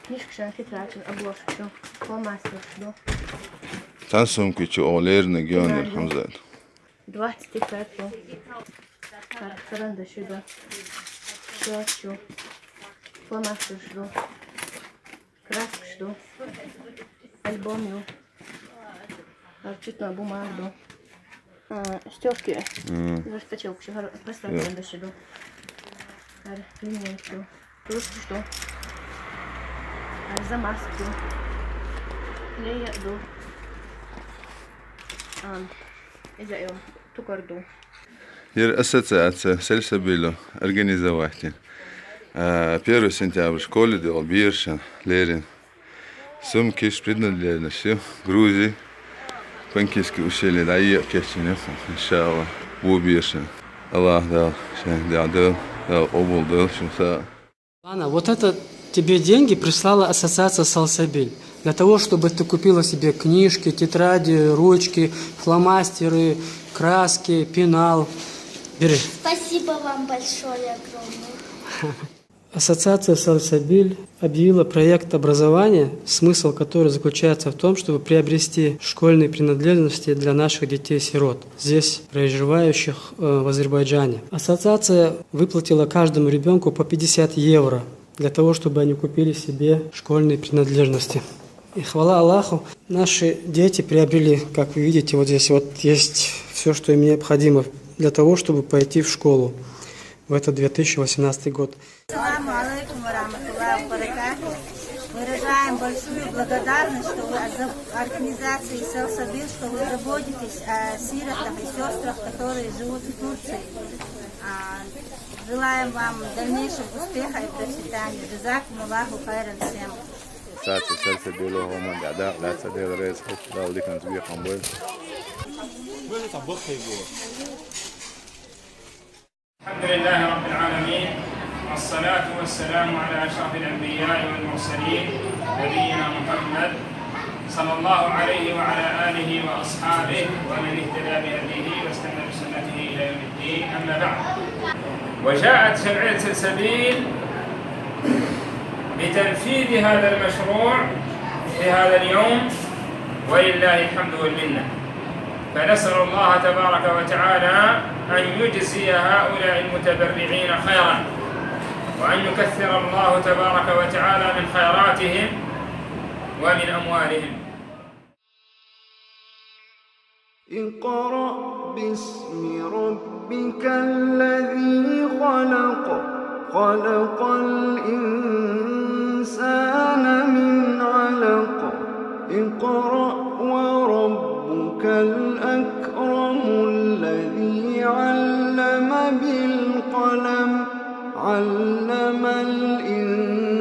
Книжка тетрадь, обложку, фломастер, что? Sen sumku içi oğlayırını gönder Hamza. 25 карандаши, да. Щетку, фломастер, что? Краска, что? Альбом, цветную бумагу, стёвки, расточил, поставь карандаши, да. Линейку, ручку, что? Замазку, клея, да. إذا تقردو. Jer ассоциация Сельсабило организовать. 1 сентября в школе делал биршин, лерин. Сумки с принадлежностью Грузии. Панкийские усилия да и кечине, иншаллах, в биршин. Аллах дал, дал, обул дал, шумса. Ладно, вот это тебе деньги прислала ассоциация Салсабиль. Для того, чтобы ты купила себе книжки, тетради, ручки, фломастеры, краски, пенал. Бери. Спасибо вам большое, огромное. Ассоциация Салсабиль объявила проект образования, смысл которого заключается в том, чтобы приобрести школьные принадлежности для наших детей-сирот, здесь проживающих в Азербайджане. Ассоциация выплатила каждому ребенку по 50 евро для того, чтобы они купили себе школьные принадлежности. И хвала Аллаху, наши дети приобрели, как вы видите, вот здесь вот есть все, что им необходимо для того, чтобы пойти в школу в этот 2018 год. Ассаламу алейкум варахматуллахи баракату. Выражаем большую благодарность, что вы организации Салсабиль, что вы заботитесь о сиротах и сестрах, которые живут в Турции. Желаем вам дальнейшего успеха и процветания. Джазакум Аллаху хайран всем. Associația Сельсабило هم قاعدة لا تصدق رئيس لا ودي كان تبيه قنبل. الحمد لله رب العالمين والصلاة والسلام على أشرف الأنبياء والمرسلين نبينا محمد صلى الله عليه وعلى آله وأصحابه ومن اهتدى بهديه واستنى بسنته إلى يوم الدين أما بعد. وجاءت جمعية سلسبيل بتنفيذ هذا المشروع في هذا اليوم ولله الحمد والمنة. فنسأل الله تبارك وتعالى أن يجزي هؤلاء المتبرعين خيرا وأن يكثر الله تبارك وتعالى من خيراتهم ومن أموالهم. اقرأ باسم ربك الذي خلق خلق الإنسان من علق اقرأ وربك الأكرم الذي علم بالقلم علم الإنسان